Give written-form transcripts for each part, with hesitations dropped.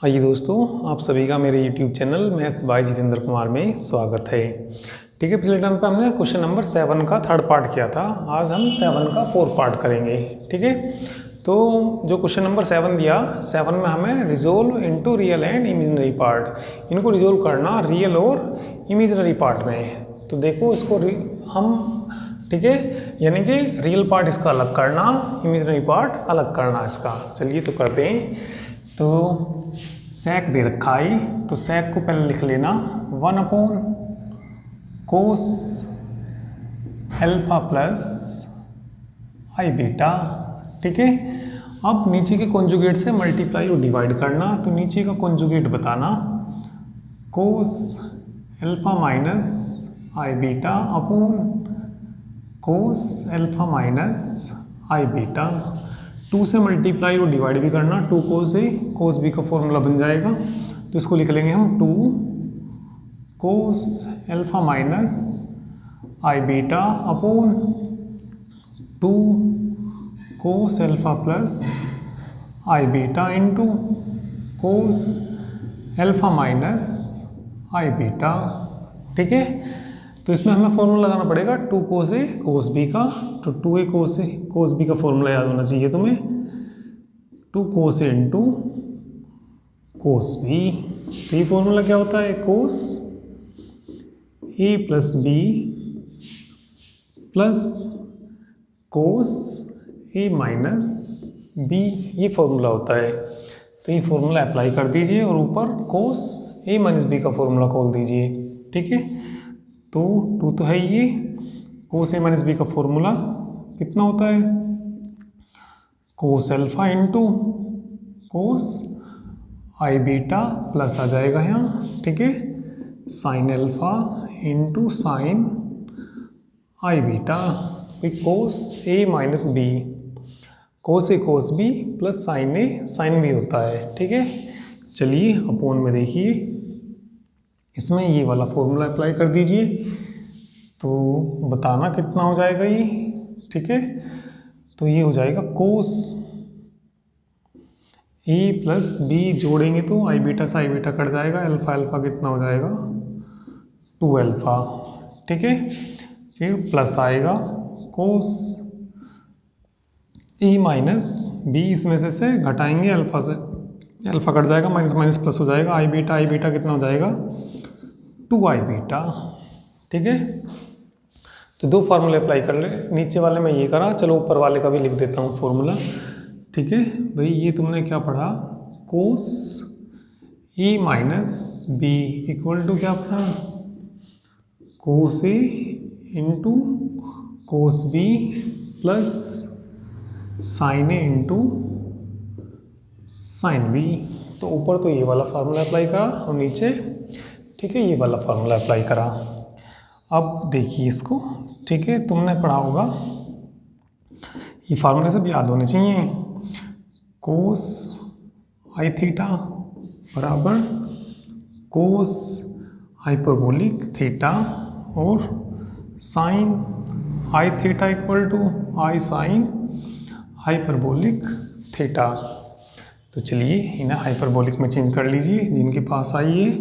आइए दोस्तों, आप सभी का मेरे YouTube channel maths by Jitendra Kumar में स्वागत है। ठीक है, पिछले टाइम पे हमने क्वेश्चन नंबर 7 का थर्ड पार्ट किया था। आज हम 7 का फोर्थ पार्ट करेंगे। ठीक है, तो जो क्वेश्चन नंबर 7 दिया, 7 में हमें resolve into real and imaginary part, इनको रिजोल्व करना रियल और इमेजिनरी पार्ट में। तो देखो इसको हम, ठीक है, यानी कि रियल पार्ट इसका अलग करना, इमेजिनरी पार्ट अलग करना इसका। चलिए तो करते हैं। तो सेक दे रखा है, तो सेक को पहले लिख लेना 1 कोस एल्फा प्लस आई बीटा। ठीक है, अब नीचे के कॉन्जुगेट से मल्टीप्लाई और डिवाइड करना। तो नीचे का कॉन्जुगेट बताना, cos alpha minus i beta upon cos alpha minus i beta. 2 से मल्टीप्लाई और डिवाइड भी करना, 2 कोस ए, कोस बी का फॉर्मूला बन जाएगा। तो इसको लिख लेंगे हम 2 cos alpha minus i beta upon 2 cos alpha plus i beta into cos alpha minus i beta. ठीक है, तो इसमें हमें फॉर्मूला लगाना पड़ेगा 2 कोस ए कोस बी का। तो 2a कोस ए कोस बी का फॉर्मूला याद होना चाहिए तुम्हें, 2 कोस ए इंटू कोस बी। तो ये फॉर्मूला क्या होता है, कोस A plus B plus cos A minus B, ये फॉर्मूला होता है। तो ये फॉर्मूला अप्लाई कर दीजिए और ऊपर कोस ए माइनस बी का फॉर्मूला खोल दीजिए। ठीक है, तो 2 तो है ये, कोस ए माइनस बी का फॉर्मूला कितना होता है, कोस alpha into cos i beta plus आ जाएगा यहाँ। ठीक है, sine alpha into sine i beta. Cos A minus B, cos A cos B plus sine A sine B होता है। ठीक है, चलिए अपोन में देखिए, इसमें ये वाला फॉर्मूला अप्लाई कर दीजिए। तो बताना कितना हो जाएगा ये। ठीक है, तो ये हो जाएगा कोस ए प्लस बी, जोड़ेंगे तो आई बीटा से आई बीटा कट जाएगा, अल्फा अल्फा कितना हो जाएगा 2 अल्फा। ठीक है, फिर प्लस आएगा कोस ए माइनस बी, इसमें से घटाएंगे अल्फा से, अल्फा कट जाएगा, माइनस माइनस प्लस हो जाएगा, आई बीटा कितना हो जाएगा 2 आई बीटा। ठीक है, तो 2 फार्मूले अप्लाई कर ले। नीचे वाले में ये करा, चलो ऊपर वाले का भी लिख देता हूँ फॉर्मूला। ठीक है भाई, ये तुमने क्या पढ़ा, cos A minus B equal to क्या पढ़ा, cos A into cos B plus sine A into sine B. तो ऊपर तो ये वाला फार्मूला अप्लाई करा और नीचे, ठीक है, ये वाला फार्मूला अप्लाई करा। अब देखिए इसको, ठीक है, तुमने पढ़ा होगा, ये फार्मूले सब याद होने चाहिए। कोस आई थीटा बराबर कोस हाइपरबोलिक थीटा और sine i theta equal to i sine hyperbolic theta. तो चलिए इन्हें हाइपरबोलिक में चेंज कर लीजिए जिनके पास आई है।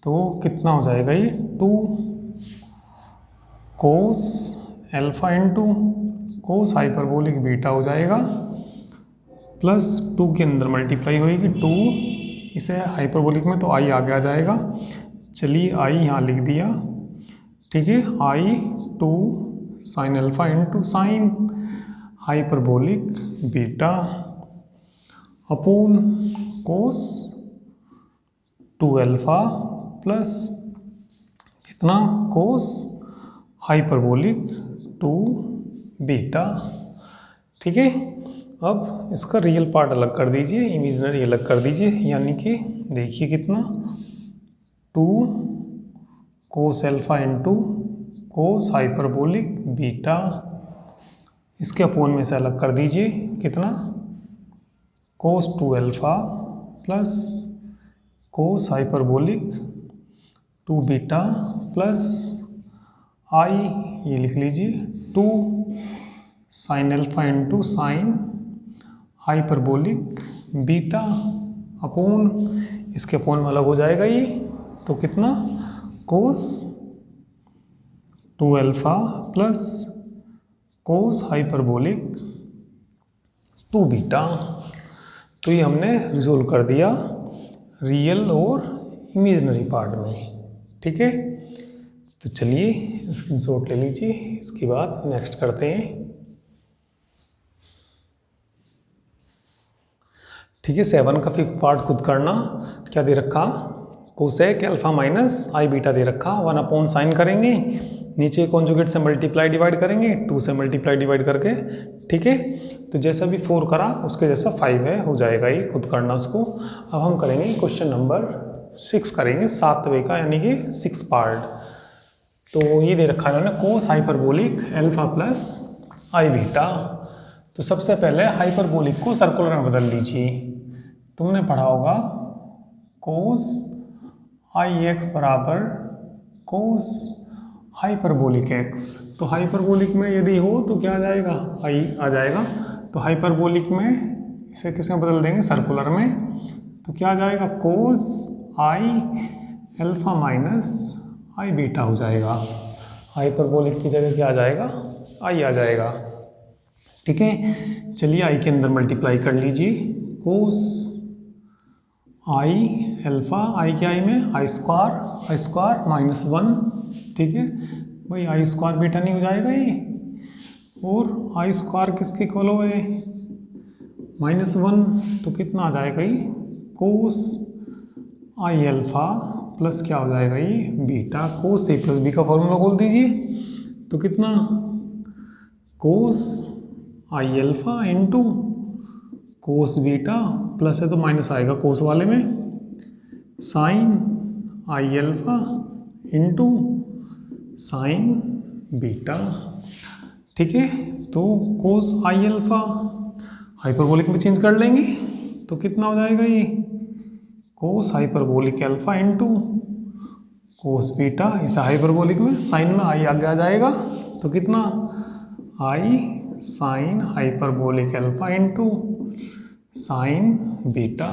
तो कितना हो जाएगा ये, 2 cos alpha into cos hyperbolic beta हो जाएगा, प्लस 2 के अंदर मल्टीप्लाई होएगी 2, इसे हाइपरबोलिक में तो आई आगे आ जाएगा। चलिए आई यहाँ लिख दिया। ठीक है, i 2 sine alpha into sine hyperbolic beta upon cos 2 alpha plus कितना, कोस हाइपरबोलिक 2 बीटा। ठीक है, अब इसका रियल पार्ट अलग कर दीजिए, इमेजिनरी अलग कर दीजिए, यानी कि देखिए कितना, 2 cos alpha into cos hyperbolic beta, इसके अपोन में से अलग कर दीजिए कितना, cos 2 alpha plus cos hyperbolic 2 beta plus i, ये लिख लीजिए 2 sine alpha into sine hyperbolic beta upon, इसके अपोन में अलग हो जाएगा ये, तो कितना cos 2 alpha plus cos hyperbolic 2 beta. तो ये हमने रिजोल्व कर दिया रियल और इमेजिनरी पार्ट में, ठीक है। तो चलिए स्क्रीनशॉट ले लीजिए, इसके बाद नेक्स्ट करते हैं। ठीक है, 7 का 5th पार्ट खुद करना। क्या दे रखा, cosec alpha minus i beta दे रखा, 1 अपॉन साइन करेंगे, नीचे कॉन्जुगेट से मल्टीप्लाई डिवाइड करेंगे, 2 से मल्टीप्लाई डिवाइड करके, ठीक है। तो जैसा भी 4 करा उसके जैसा 5 है, हो जाएगा ये, खुद करना उसको। अब हम करेंगे क्वेश्चन नंबर 6 करेंगे, 7वें का, यानी कि 6 पार्ट। तो ये दे रखा है इन्होंने कोस hyperbolic alpha plus i beta. तो सबसे पहले हाइपरबोलिक को सर्कुलर में बदल लीजिए। तुमने पढ़ा होगा कोस आई एक्स बराबर कोस हाइपरबोलिक एक्स। तो हाइपरबोलिक में यदि हो तो क्या आ जाएगा, आई आ जाएगा। तो हाइपरबोलिक में इसे किस में बदल देंगे, सर्कुलर में। तो क्या आ जाएगा, cos I alpha minus i beta हो जाएगा। हाइपरबोलिक की जगह क्या आ जाएगा, आई आ जाएगा, ठीक है। चलिए आई के अंदर मल्टीप्लाई कर लीजिए, कोस आई अल्फा, आई के आई में आई स्क्वायर माइनस 1, ठीक है भाई, आई स्क्वायर बीटा नहीं हो जाएगा ये, और आई स्क्वायर किसके इक्वल हो है, -1, तो कितना आ जाएगा ये, कोस आई अल्फा प्लस क्या हो जाएगा ये beta, cos A plus B का फॉर्मूला बोल दीजिए। तो कितना, कोस आई alpha into cos beta, plus है तो माइनस आएगा कोस वाले में, sine I alpha into sine beta, ठीक है। तो कोस आई अल्फा हाइपरबोलिक में चेंज कर लेंगे, तो कितना हो जाएगा ये, cos hyperbolic alpha into cos beta, इस हाइपरबोलिक में साइन में आई आगे आ जाएगा, तो कितना, I sine hyperbolic alpha into sine beta.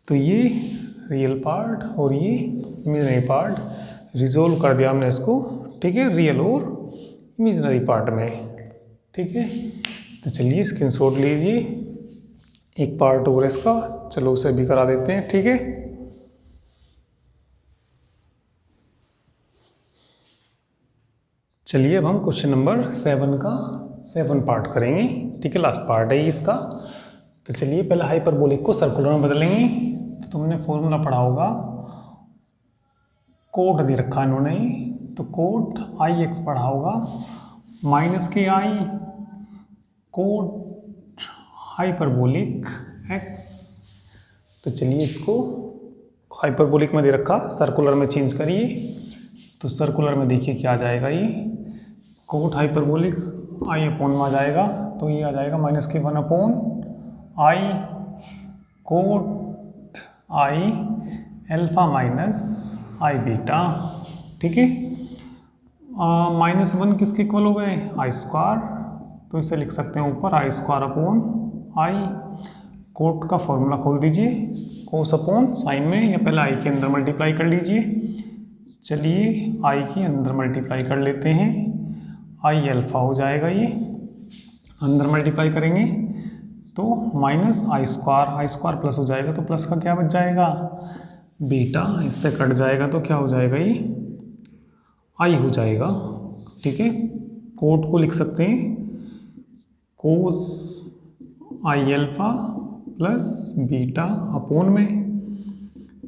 तो ये रियल पार्ट और ये इमेजिनरी पार्ट रिजोल्व कर दिया हमने इसको, ठीक है, रियल और इमेजिनरी पार्ट में, ठीक है। तो चलिए स्क्रीनशॉट लीजिए, एक पार्ट और इसका, चलो उसे भी करा देते हैं, ठीक है। चलिए अब हम क्वेश्चन नंबर 7 का 7 पार्ट करेंगे, ठीक है, लास्ट पार्ट है इसका। तो चलिए पहले हाइपरबोलिक को सर्कुलर में बदलेंगे। तो तुमने फॉर्मूला पढ़ा होगा, कोट दे रखा इन्होंने, तो कोट आई एक्स पढ़ा होगा माइनस के आई कोट हाइपरबोलिक एक्स। तो चलिए इसको हाइपरबोलिक में दे रखा, सर्कुलर में चेंज करिए। तो सर्कुलर में देखिए क्या आ जाएगा, ये कोट हाइपरबोलिक आई अपॉन में आ जाएगा, तो ये आ जाएगा -1 upon I quote I alpha minus i beta, ठीक है। -1 किसके इक्वल हो गए, आई स्क्वायर, तो इसे लिख सकते हैं ऊपर आई स्क्वायर अपॉन आई, कोट का फॉर्मूला खोल दीजिए, कोस अपॉन साइन में, या पहले आई के अंदर मल्टीप्लाई कर लीजिए। चलिए आई के अंदर मल्टीप्लाई कर लेते हैं, आई अल्फा हो जाएगा, ये अंदर मल्टीप्लाई करेंगे तो माइनस आई स्क्वायर प्लस हो जाएगा, तो प्लस का क्या बच जाएगा, बीटा, इससे कट जाएगा तो क्या हो जाएगा, ये आई हो जाएगा, ठीक है। कोट को लिख सकते हैं कोस आई अल्फा प्लस बीटा अपोन में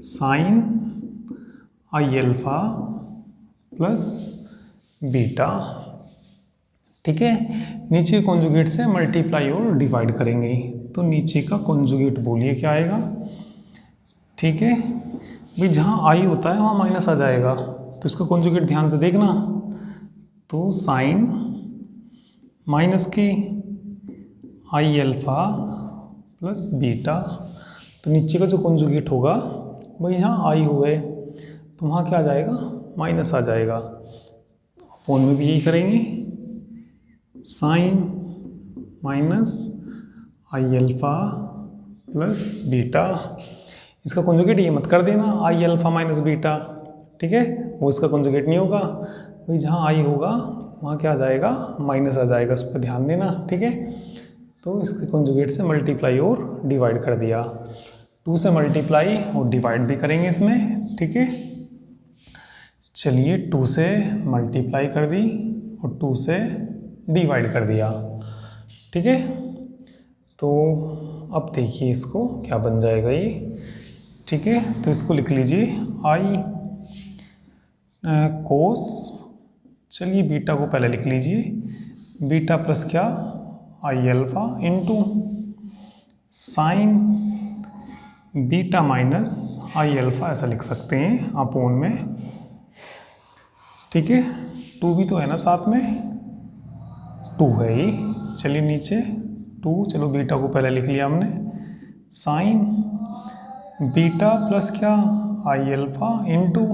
sine I alpha plus beta, ठीक है। नीचे कॉन्जुगेट से मल्टीप्लाई और डिवाइड करेंगे, तो नीचे का कॉन्जुगेट बोलिए क्या आएगा, ठीक है भाई, जहाँ आई होता है वहाँ माइनस आ जाएगा, तो इसका कॉन्जुगेट ध्यान से देखना। तो साइन माइनस की आई अल्फा प्लस बीटा, तो नीचे का जो कॉन्जुगेट होगा भाई यहाँ आई हुए, तो वहाँ क्या आ जाएगा, माइनस आ जाएगा। फोन में भी यही करेंगे, sine minus i alpha plus beta, इसका कॉन्जुगेट ये मत कर देना आई अल्फा माइनस बीटा, ठीक है, वो इसका कॉन्जुगेट नहीं होगा भाई, जहाँ आई होगा वहाँ क्या आ जाएगा, माइनस आ जाएगा, उस पर ध्यान देना, ठीक है। तो इसके कॉन्जुगेट से मल्टीप्लाई और डिवाइड कर दिया, 2 से मल्टीप्लाई और डिवाइड भी करेंगे इसमें, ठीक है। चलिए 2 से मल्टीप्लाई कर दी और 2 से डिवाइड कर दिया, ठीक है। तो अब देखिए इसको क्या बन जाएगा ये, ठीक है। तो इसको लिख लीजिए आई कोस, चलिए बीटा को पहले लिख लीजिए, बीटा प्लस क्या आई alpha into sine beta minus i alpha, ऐसा लिख सकते हैं अपोन में, ठीक है। 2 भी तो है ना साथ में, 2 है ही, चलिए नीचे 2, चलो बीटा को पहले लिख लिया हमने, साइन बीटा प्लस क्या आई alpha into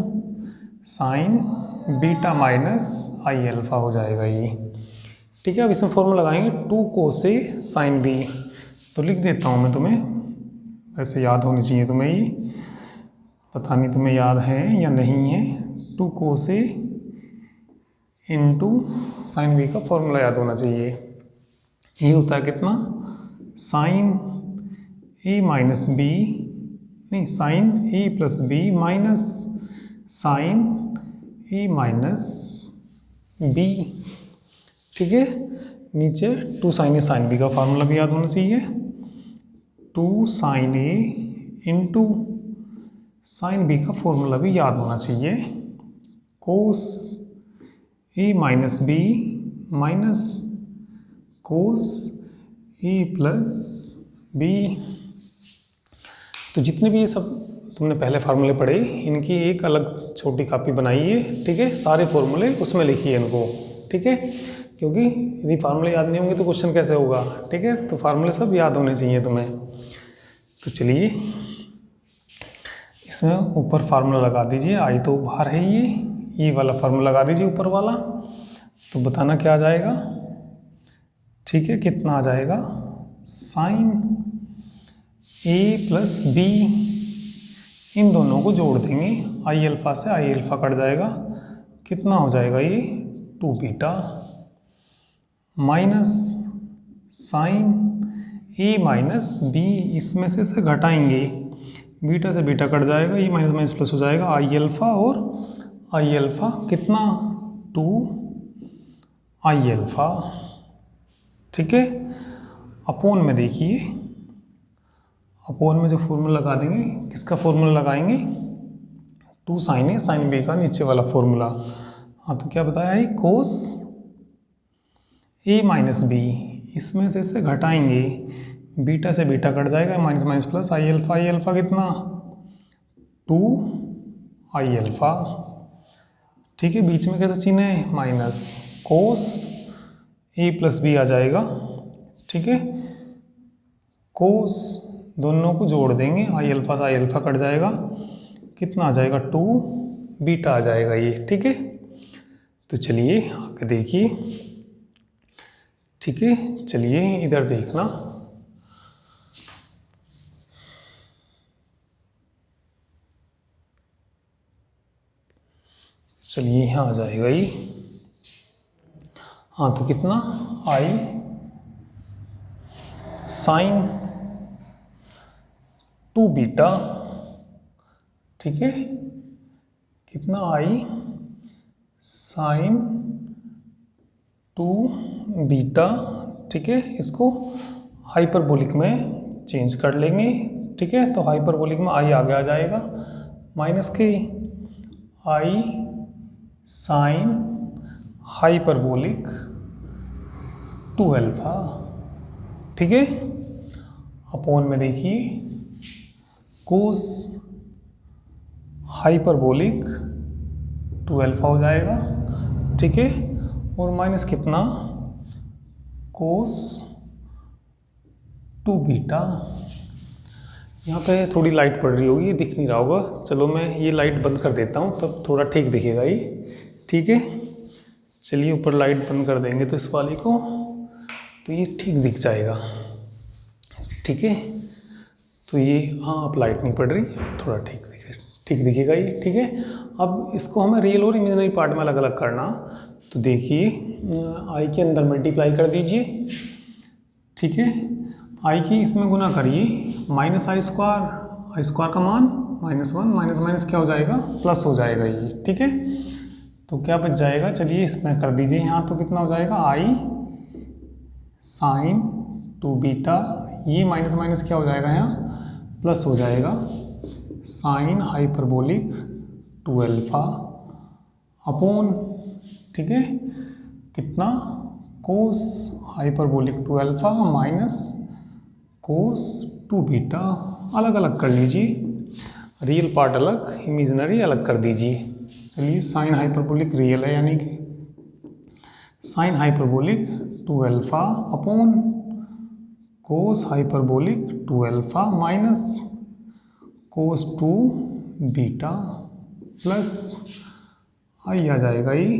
sine beta minus i alpha हो जाएगा ये, ठीक है। अब इसमें फॉर्मूला लगाएंगे 2 कोस ए साइन बी, तो लिख देता हूँ मैं तुम्हें, वैसे याद होनी चाहिए तुम्हें ये, पता नहीं तुम्हें याद है या नहीं है। 2 कोस ए इंटू साइन बी का फॉर्मूला याद होना चाहिए, ये होता है कितना, साइन ए माइनस बी, नहीं sign a plus B minus sign A minus B, ठीक है। नीचे 2 साइन ए साइन बी का फार्मूला भी याद होना चाहिए, 2 sign A into sine B का फॉर्मूला भी याद होना चाहिए, कोस A minus B minus cos A plus B. तो जितने भी ये सब तुमने पहले फार्मूले पढ़े, इनकी एक अलग छोटी कॉपी बनाइए, ठीक है, सारे फॉर्मूले उसमें लिखिए इनको, ठीक है, क्योंकि यदि फार्मूले याद नहीं होंगे तो क्वेश्चन कैसे होगा, ठीक है। तो फार्मूले सब याद होने चाहिए तुम्हें। तो चलिए इसमें ऊपर फार्मूला लगा दीजिए, आई तो बाहर है, ये वाला फार्मूला लगा दीजिए ऊपर वाला, तो बताना क्या आ जाएगा, ठीक है, कितना आ जाएगा, साइन ए प्लस बी, इन दोनों को जोड़ देंगे, आई अल्फा से आई अल्फा कट जाएगा, कितना हो जाएगा ये 2 beta minus sign A minus B, इसमें से घटाएंगे, बीटा से बीटा कट जाएगा, ये माइनस माइनस प्लस हो जाएगा, आई अल्फा और आई अल्फा कितना 2 आई अल्फा, ठीक है। अपोन में देखिए, अपोन में जो फॉर्मूला लगा देंगे, किसका फॉर्मूला लगाएंगे, 2 साइन ए साइन बी का नीचे वाला फॉर्मूला, हाँ तो क्या बताया है, कोस ए माइनस बी, इसमें से घटाएंगे, बीटा से बीटा कट जाएगा, माइनस माइनस प्लस आई अल्फा कितना 2 आई अल्फा, ठीक है। बीच में कैसा चिन्ह है, minus, cos A plus B आ जाएगा, ठीक है, कोस दोनों को जोड़ देंगे, आई अल्फा से आई अल्फा कट जाएगा, कितना आ जाएगा 2 बीटा आ जाएगा ये, ठीक है। तो चलिए आगे देखिए, ठीक है, चलिए इधर देखना, चलिए यहाँ आ जाएगा ये, हाँ तो कितना आई साइन 2 बीटा, ठीक है, कितना आई साइन 2 बीटा, ठीक है। इसको हाइपरबोलिक में चेंज कर लेंगे, ठीक है। तो हाइपरबोलिक में आई आगे आ जाएगा, माइनस के आई साइन हाइपरबोलिक 2 अल्फा, ठीक है। अपोन में देखिए कोस हाइपरबोलिक 2 अल्फा हो जाएगा, ठीक है, और माइनस कितना कोस 2 बीटा। यहाँ पे थोड़ी लाइट पड़ रही होगी, दिख नहीं रहा होगा, चलो मैं ये लाइट बंद कर देता हूँ, तब थोड़ा ठीक दिखेगा ये, ठीक है। चलिए ऊपर लाइट बंद कर देंगे तो इस वाली को, तो ये ठीक दिख जाएगा, ठीक है। तो ये हाँ अब लाइट नहीं पड़ रही, थोड़ा ठीक दिखेगा ये, ठीक है। अब इसको हमें रियल और इमेजिनरी पार्ट में अलग अलग करना। तो देखिए आई के अंदर मल्टीप्लाई कर दीजिए, ठीक है। आई की इसमें गुना करिए, माइनस आई स्क्वायर का मान -1 माइनस माइनस क्या हो जाएगा, प्लस हो जाएगा ये, ठीक है। तो क्या बच जाएगा, चलिए इसमें कर दीजिए यहाँ, तो कितना हो जाएगा आई साइन 2β, ये माइनस माइनस क्या हो जाएगा यहाँ प्लस हो जाएगा, साइन हाइपरबोलिक 2α अपॉन, ठीक है, कितना कोस हाइपरबोलिक 2α माइनस कोस 2β। अलग अलग कर लीजिए, रियल पार्ट अलग, इमेजिनरी अलग कर दीजिए। चलिए साइन हाइपरबोलिक रियल है, यानी कि sine hyperbolic 2α upon cos hyperbolic 2α minus cos 2β plus I आ जाएगा ये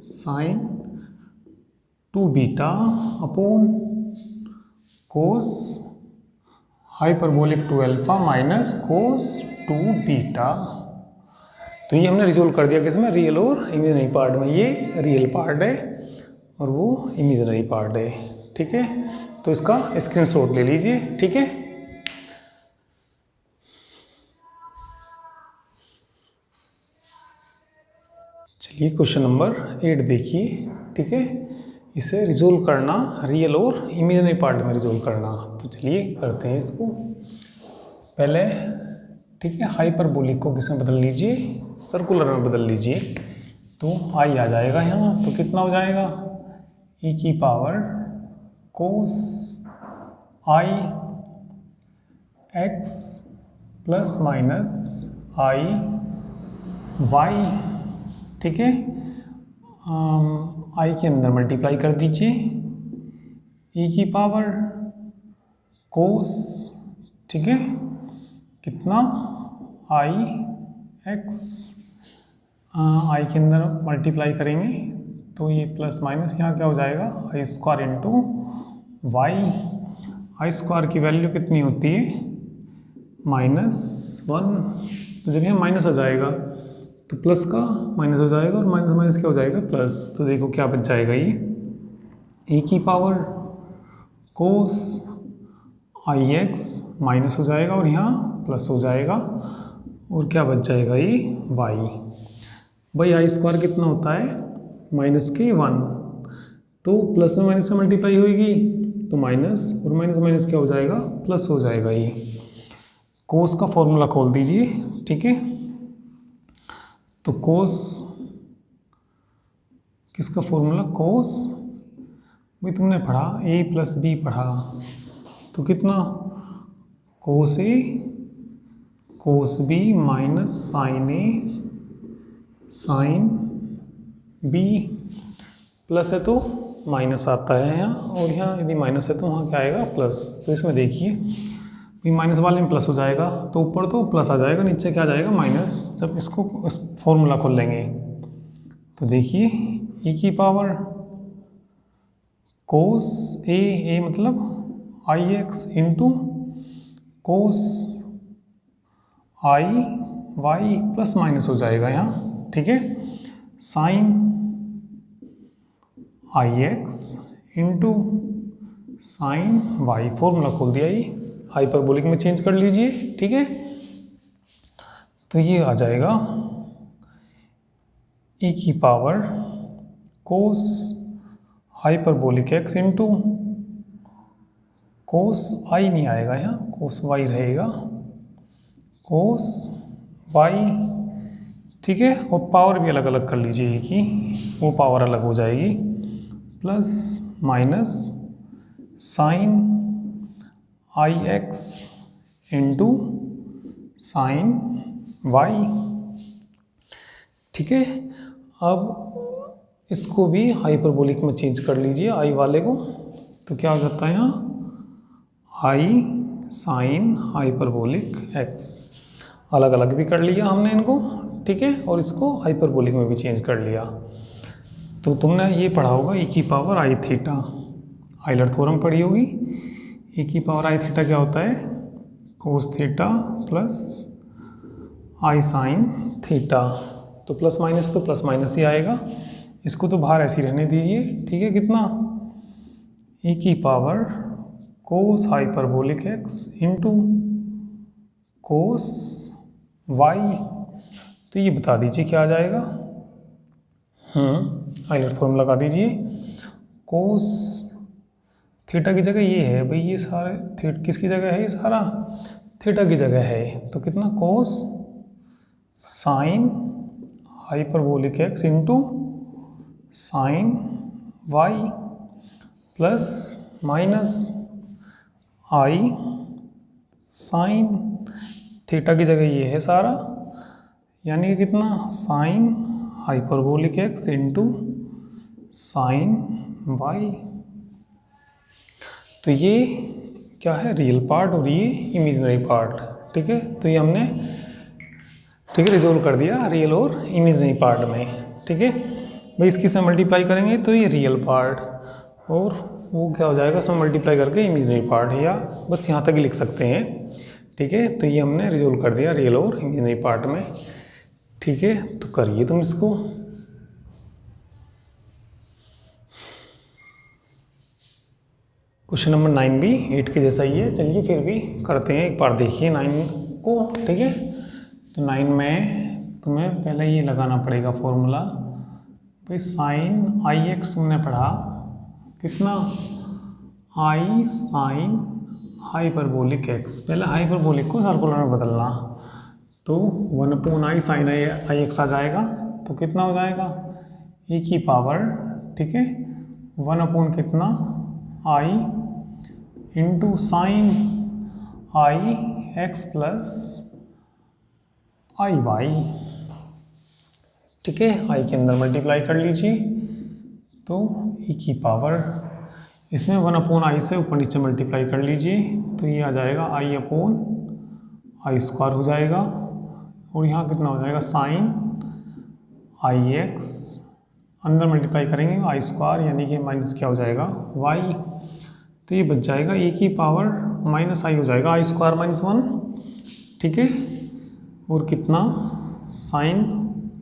sine 2β upon cos hyperbolic 2α minus cos 2β। तो ये हमने रिजोल्व कर दिया किसमें, रियल और इमेजिनरी पार्ट में। ये रियल पार्ट है और वो इमेजिनरी पार्ट है, ठीक है। तो इसका स्क्रीनशॉट ले लीजिए, ठीक है। चलिए क्वेश्चन नंबर 8 देखिए, ठीक है। इसे रिजोल्व करना, रियल और इमेजिनरी पार्ट में रिजोल्व करना। तो चलिए करते हैं इसको। पहले ठीक है हाइपरबोलिक को किस में बदल लीजिए, सर्कुलर में बदल लीजिए। तो आई आ जाएगा यहाँ, तो कितना हो जाएगा e की power cos I x plus minus I Y, ठीक है। आई के अंदर मल्टीप्लाई कर दीजिए, e की पावर कोस, ठीक है, कितना आई एक्स, आई के अंदर मल्टीप्लाई करेंगे तो ये प्लस माइनस यहाँ क्या हो जाएगा आई स्क्वायर इंटू वाई। आई स्क्वायर की वैल्यू कितनी होती है -1, तो जब यहाँ माइनस आ जाएगा तो प्लस का माइनस हो जाएगा और माइनस माइनस क्या हो जाएगा प्लस। तो देखो क्या बच जाएगा ये e की power cos I x minus हो जाएगा और यहाँ प्लस हो जाएगा और क्या बच जाएगा ये y। भाई आई स्क्वायर कितना होता है -1, तो प्लस में माइनस से मल्टीप्लाई होगी तो माइनस और माइनस माइनस क्या हो जाएगा प्लस हो जाएगा ये। कोस का फॉर्मूला खोल दीजिए, ठीक है। तो कोस किसका फॉर्मूला, कोस भाई तुमने पढ़ा a प्लस बी पढ़ा, तो कितना कोस ए कोस बी माइनस साइन ए साइन बी, प्लस है तो माइनस आता है यहाँ, और यहाँ यदि माइनस है तो वहाँ क्या आएगा प्लस। तो इसमें देखिए भाई माइनस वाले में प्लस हो जाएगा तो ऊपर तो प्लस आ जाएगा, नीचे क्या आ जाएगा माइनस। जब इसको इस फॉर्मूला खोल लेंगे तो देखिए e की पावर कोस ए मतलब I X into cos I Y plus minus हो जाएगा यहाँ, ठीक है। Sine I X into sine Y, formula खोल दिया, ये हाइपरबोलिक में चेंज कर लीजिए, ठीक है। तो ये आ जाएगा e की power cos hyperbolic x into cos आई नहीं आएगा यहाँ, कोस वाई रहेगा, कोस वाई, ठीक है। और पावर भी अलग अलग कर लीजिए कि वो पावर अलग हो जाएगी, plus minus sign I X into sine Y, ठीक है। अब इसको भी हाइपरबोलिक में चेंज कर लीजिए आई वाले को, तो क्या हो जाता है यहाँ आई साइन हाइपरबोलिक एक्स, अलग अलग भी कर लिया हमने इनको, ठीक है। और इसको हाइपरबोलिक में भी चेंज कर लिया। तो तुमने ये पढ़ा होगा e की पावर आई थीटा, आइलर थ्योरम पढ़ी होगी। e की पावर आई थीटा क्या होता है कोस theta plus I sine theta. तो प्लस माइनस तो प्लस माइनस ही आएगा, इसको तो बाहर ऐसे ही रहने दीजिए। ठीक है, कितना e की power cos hyperbolic x into cos y। तो ये बता दीजिए क्या आ जाएगा। आइलर फॉर्मूला लगा दीजिए। कोस थीटा की जगह ये है भाई, ये सारे किसकी जगह है, ये सारा थीटा की जगह है। तो कितना cos sine hyperbolic x into sine y plus minus I sine theta की जगह ये है सारा, यानी कि कितना sine hyperbolic x into sine y। तो ये क्या है, रियल पार्ट और ये इमेजिनरी पार्ट। ठीक है, तो ये हमने ठीक है रिजोल्व कर दिया रियल और इमेजिनरी पार्ट में। ठीक है भाई, इसकी से मल्टीप्लाई करेंगे तो ये रियल पार्ट, और वो क्या हो जाएगा, इसमें मल्टीप्लाई करके इमेजिनरी पार्ट है, या बस यहाँ तक ही लिख सकते हैं। ठीक है, तो ये हमने रिजोल्व कर दिया रियल और इमेजिनरी पार्ट में। ठीक है, तो करिए तुम इसको। क्वेश्चन नंबर 9 भी 8 के जैसा ही है, चलिए फिर भी करते हैं, एक बार देखिए 9 को। ठीक है, तो 9 में तुम्हें पहले ये लगाना पड़ेगा फॉर्मूला भाई, साइन आई एक्स तुमने पढ़ा कितना, आई साइन हाइपरबोलिक एक्स। पहले हाइपरबोलिक को सर्कुलर में बदलना, तो 1/i साइन आई एक्स आ जाएगा। तो कितना हो जाएगा, e की पावर ठीक है 1/ कितना आई into sine I x plus i Y. ठीक है, आई के अंदर मल्टीप्लाई कर लीजिए, तो e की पावर इसमें 1/i से ऊपर नीचे मल्टीप्लाई कर लीजिए, तो ये आ जाएगा i/i स्क्वायर हो जाएगा, और यहाँ कितना हो जाएगा साइन आई एक्स, अंदर मल्टीप्लाई करेंगे आई स्क्वायर, यानी कि माइनस क्या हो जाएगा y। तो ये बच जाएगा e की पावर माइनस आई हो जाएगा आई स्क्वायर माइनस 1। ठीक है, और कितना साइन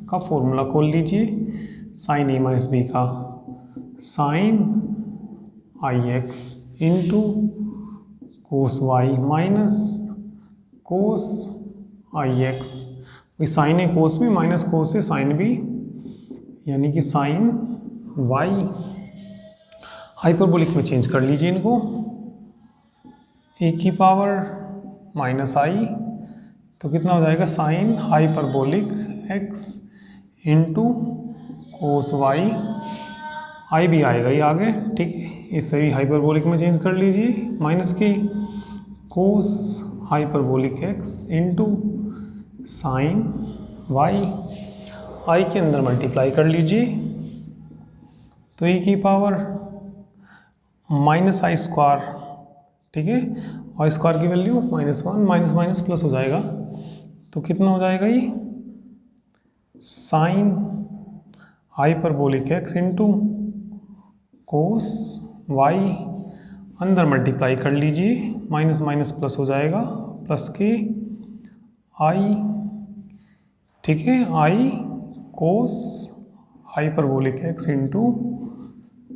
का फॉर्मूला खोल लीजिए, साइन ए माइनस बी का, sine I X into cos Y minus cos I X. Sine A cos भी माइनस कोस ए साइन भी, यानी कि साइन वाई। हाइपरबोलिक में चेंज कर लीजिए इनको, ए की पावर माइनस आई, तो कितना हो जाएगा sine hyperbolic x into cos Y, I भी आएगा ये आगे। ठीक है, इससे भी हाइपरबोलिक में चेंज कर लीजिए, माइनस की cos hyperbolic x into sine Y, I के अंदर मल्टीप्लाई कर लीजिए, तो e की पावर माइनस आई स्क्वायर। ठीक है, आई स्क्वायर की वैल्यू -1, माइनस माइनस प्लस हो जाएगा, तो कितना हो जाएगा ये sine hyperbolic x into cos y, अंदर मल्टीप्लाई कर लीजिए, माइनस माइनस प्लस हो जाएगा, प्लस के आई। ठीक है, I cos hyperbolic x into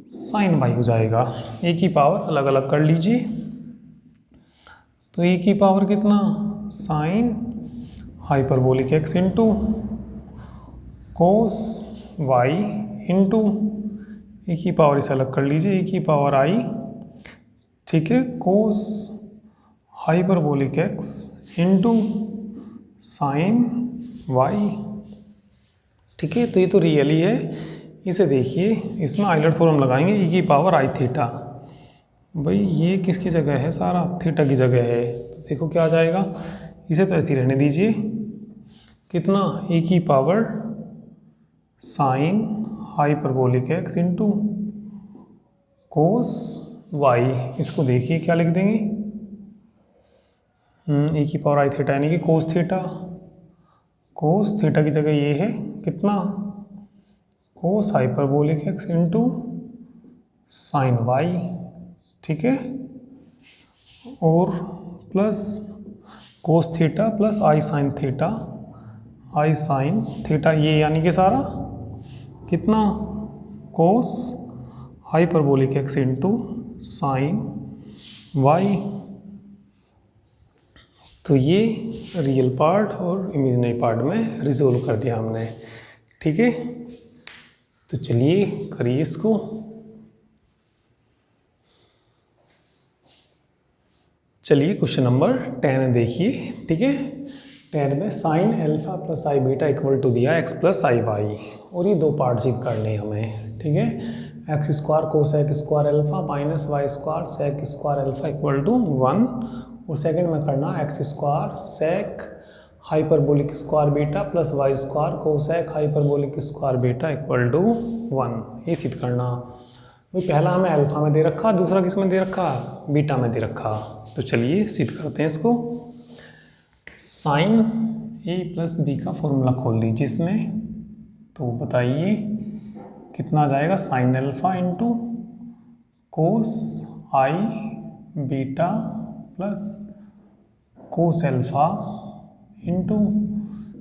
sine Y हो जाएगा। ए की पावर अलग अलग कर लीजिए, तो ए की पावर कितना sine hyperbolic x into cos Y into E की पावर इसे अलग कर लीजिए, ए की पावर आई। ठीक है, cos hyperbolic x into sine Y. ठीक है, तो ये तो रियल ही है, इसे देखिए, इसमें आइलर थ्योरम लगाएंगे, e की पावर आई थीटा। भाई ये किसकी जगह है, सारा थीटा की जगह है, तो देखो क्या आ जाएगा, इसे तो ऐसे ही रहने दीजिए, कितना e की power sine hyperbolic x into cos y, इसको देखिए क्या लिख देंगे, e की पावर आई थीटा, यानी कि कोस थीटा, कोस थीटा की जगह ये है कितना cos hyperbolic x into sine Y. ठीक है, और plus cos theta plus I sine theta, I sine theta, ये यानी कि सारा कितना cos hyperbolic x into sine Y. तो ये रियल पार्ट और इमेजिनरी पार्ट में रिजोल्व कर दिया हमने। ठीक है, तो चलिए करिए इसको। चलिए क्वेश्चन नंबर 10 देखिए। ठीक है, 10 में sine alpha plus i beta equal to दिया एक्स प्लस आई वाई, और ये दो पार्ट सिद्ध करने हैं हमें। ठीक है, x square cosec square alpha minus Y square sec square alpha equal to 1, और सेकंड में करना x square sec hyperbolic square beta plus y square cosec hyperbolic square beta equal to 1, ये सिद्ध करना। भाई पहला हमें अल्फा में दे रखा, दूसरा किस में दे रखा, बीटा में दे रखा। तो चलिए सिद्ध करते हैं इसको। साइन ए प्लस बी का फॉर्मूला खोल लीजिए इसमें। तो बताइए कितना आ जाएगा, sine alpha into cos i beta plus cos alpha into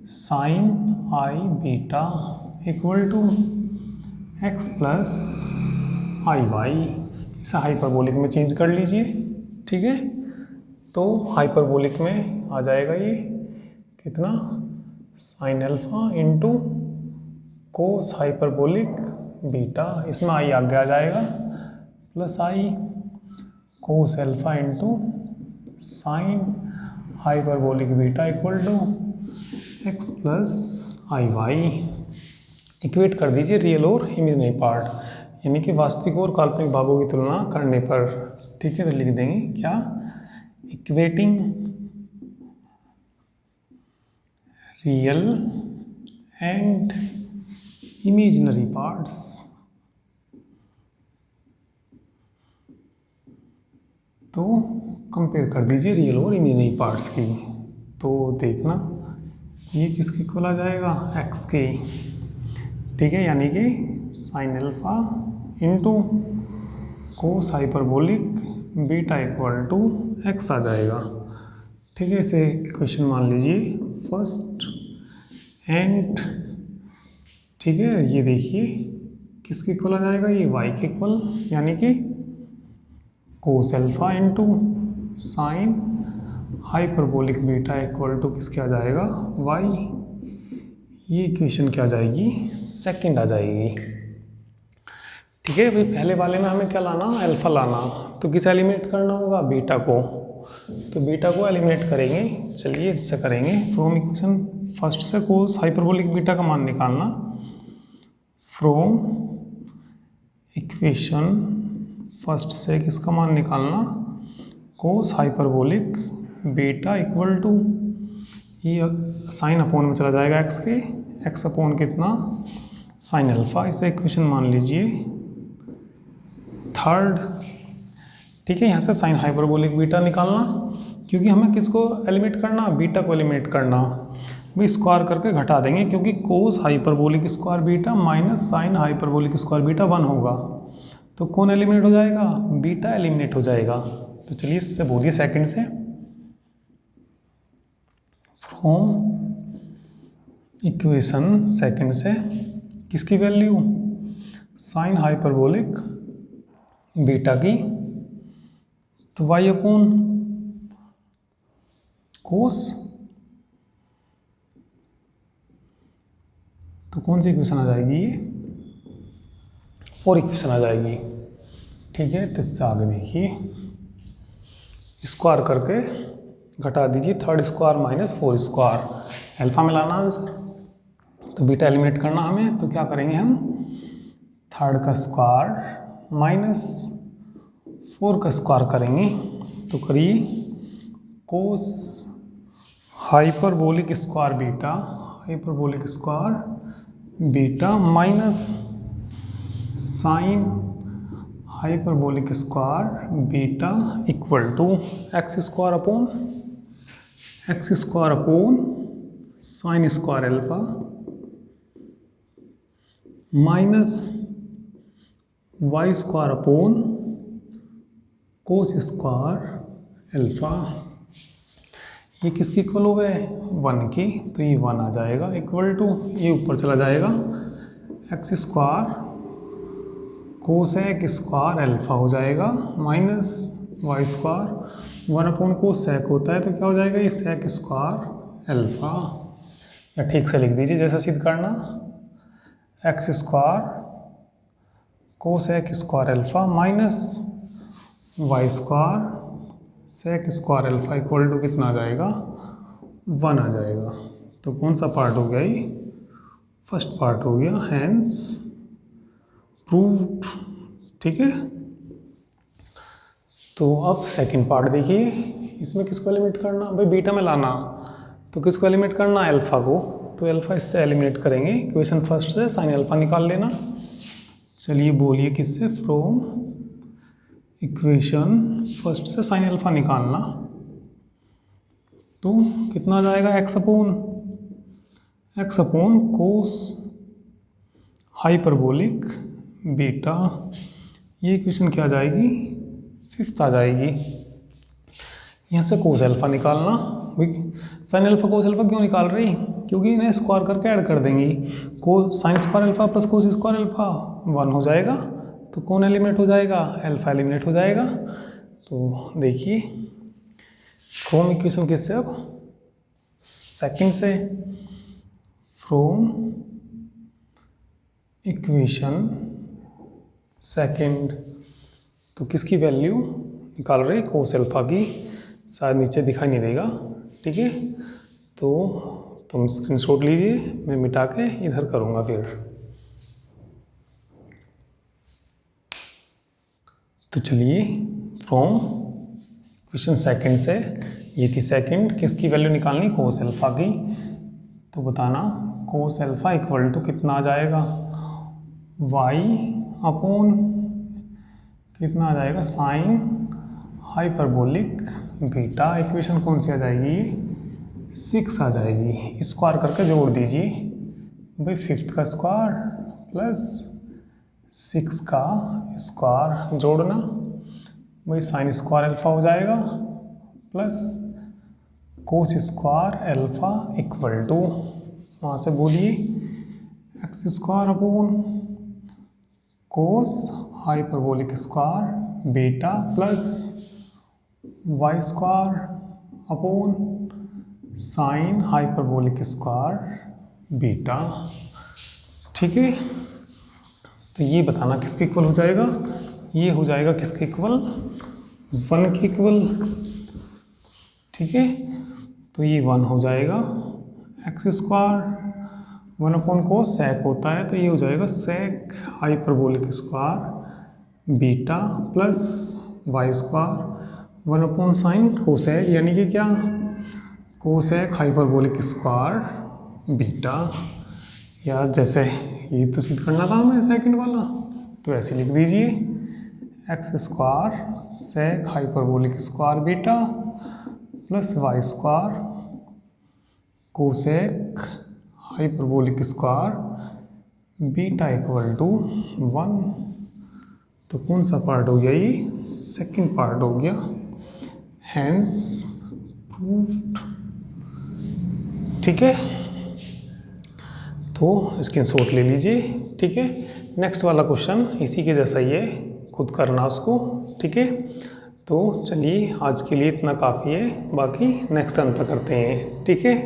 sine i beta equal to x plus i y. इसे हाइपरबोलिक में चेंज कर लीजिए। ठीक है, तो हाइपरबोलिक में आ जाएगा ये कितना, sine alpha into cos hyperbolic beta, इसमें आई आगे आ जाएगा, plus i cos alpha into sine hyperbolic beta equal to x plus i y. Equate कर दीजिए रियल और इमेजिनरी पार्ट, यानी कि वास्तविक और काल्पनिक भागों की तुलना करने पर। ठीक है, तो लिख देंगे क्या, equating real and imaginary parts. तो कंपेयर कर दीजिए रियल और इमेजिनरी पार्ट्स की। तो देखना ये किसके इक्वल आ जाएगा, एक्स के। ठीक है, यानी कि sine alpha into cos hyperbolic beta equal to X आ जाएगा। ठीक है, इसे क्वेश्चन मान लीजिए फर्स्ट एंड। ठीक है, ये देखिए किसके इक्वल आ जाएगा, ये वाई के इक्वल, यानी कि cos alpha into sine hyperbolic beta equal to किसके आ जाएगा, वाई। ये इक्वेशन क्या आ जाएगी, सेकंड आ जाएगी। ठीक है, भाई पहले वाले में हमें क्या लाना, अल्फा लाना, तो किसे एलिमिनेट करना होगा, बीटा को। तो बीटा को एलिमिनेट करेंगे, चलिए इससे करेंगे। फ्रॉम इक्वेशन फर्स्ट से कोस हाइपरबोलिक बीटा का मान निकालना। फ्रॉम इक्वेशन फर्स्ट से किसका मान निकालना, कोस हाइपरबोलिक बीटा इक्वल टू, ये साइन अपोन में चला जाएगा एक्स के, एक्स अपोन कितना, साइन अल्फा। इसे इक्वेशन मान लीजिए थर्ड। ठीक है, यहाँ से साइन हाइपरबोलिक बीटा निकालना, क्योंकि हमें किसको एलिमिनेट करना, बीटा को एलिमिनेट करना। भी स्क्वायर करके घटा देंगे, क्योंकि cos hyperbolic square beta minus sine hyperbolic square beta 1 होगा। तो कौन एलिमिनेट हो जाएगा, बीटा एलिमिनेट हो जाएगा। तो चलिए इससे बोलिए सेकंड से, फ्रॉम इक्वेशन सेकंड से किसकी वैल्यू, साइन हाइपरबोलिक बीटा की, तो वाई अपोन कोस। तो कौन सी इक्वेशन आ जाएगी, ये 4 इक्वेशन आ जाएगी। ठीक है, तो इससे आगे देखिए, स्क्वायर करके घटा दीजिए, third square minus 4 square, alpha में लाना आंसर। तो बीटा एलिमिनेट करना हमें, तो क्या करेंगे हम, थर्ड का स्क्वायर माइनस 4 का स्क्वायर करेंगे। तो करिए cos hyperbolic square beta, hyperbolic square beta minus sine hyperbolic square beta equal to X square upon sine square alpha minus Y square upon cos square alpha. ये किसकी equal हो गए 1 की, तो ये 1 आ जाएगा इक्वल टू, ये ऊपर चला जाएगा x square cosec square alpha हो जाएगा minus Y square 1 upon cosec होता है तो क्या हो जाएगा ये सेक स्क्वायर अल्फा, या ठीक से लिख दीजिए जैसा सिद्ध करना, x square cosec square alpha minus Y square sec square alpha equal to कितना आ जाएगा 1 आ जाएगा। तो कौन सा पार्ट हो गया ये, फर्स्ट पार्ट हो गया, हैंस प्रूव्ड। ठीक है, तो अब सेकंड पार्ट देखिए, इसमें किसको एलिमिनेट करना, भाई बीटा में लाना, तो किसको एलिमिनेट करना, अल्फा को, तो अल्फा इससे एलिमिनेट करेंगे, इक्वेशन फर्स्ट से साइन अल्फा निकाल लेना। चलिए बोलिए किससे, फ्रॉम इक्वेशन फर्स्ट से साइन अल्फा निकालना, तो कितना आ जाएगा x upon cos hyperbolic beta, ये इक्वेशन क्या आ जाएगी, फिफ्थ आ जाएगी। यहाँ से कोस अल्फा निकालना, साइन अल्फा कोस अल्फा क्यों निकाल रही, क्योंकि इन्हें स्क्वायर करके ऐड कर देंगी, को sign square alpha plus cos square alpha 1 हो जाएगा, तो कौन एलिमिनेट हो जाएगा, अल्फा एलिमिनेट हो जाएगा। तो देखिए फ्रॉम इक्वेशन किससे, अब सेकंड से, फ्रॉम इक्वेशन सेकंड, तो किसकी वैल्यू निकाल रहे, कोस अल्फा की, शायद नीचे दिखाई नहीं देगा। ठीक है, तो तुम स्क्रीनशॉट लीजिए, मैं मिटा के इधर करूँगा फिर। तो चलिए फ्रॉम इक्वेशन सेकंड से, ये थी सेकंड, किसकी वैल्यू निकालनी, कोस अल्फा की, तो बताना कोस अल्फा इक्वल टू कितना आ जाएगा, वाई अपॉन कितना आ जाएगा, साइन हाइपरबोलिक बीटा, इक्वेशन कौन सी आ जाएगी 6 आ जाएगी, स्क्वायर करके जोड़ दीजिए, भाई फिफ्थ का स्क्वायर प्लस 6 का स्क्वायर जोड़ना, वही साइन स्क्वायर अल्फा हो जाएगा plus cos square alpha equal to, वहाँ से बोलिए x square upon cos hyperbolic square beta plus y square upon sine hyperbolic square beta. ठीक है, तो ये बताना किसके इक्वल हो जाएगा, ये हो जाएगा किसके इक्वल, 1 के इक्वल। ठीक है, तो ये 1 हो जाएगा, x square 1 upon cos sec होता है, तो ये हो जाएगा sec hyperbolic square beta plus y square 1 upon sine cosec, यानी कि क्या, कोसेक हाइपरबोलिक स्क्वायर बीटा, या जैसे ये तो सिद्ध करना था हमें सेकंड वाला, तो ऐसे लिख दीजिए x square sec hyperbolic square beta plus y square cosec hyperbolic square beta equal to 1। तो कौन सा पार्ट हो गया, ये सेकंड पार्ट हो गया, हैंस प्रूव्ड। ठीक है, तो स्क्रीनशॉट ले लीजिए। ठीक है, नेक्स्ट वाला क्वेश्चन इसी के जैसा ही है, खुद करना उसको। ठीक है, तो चलिए आज के लिए इतना काफ़ी है, बाकी नेक्स्ट टर्न पर करते हैं। ठीक है।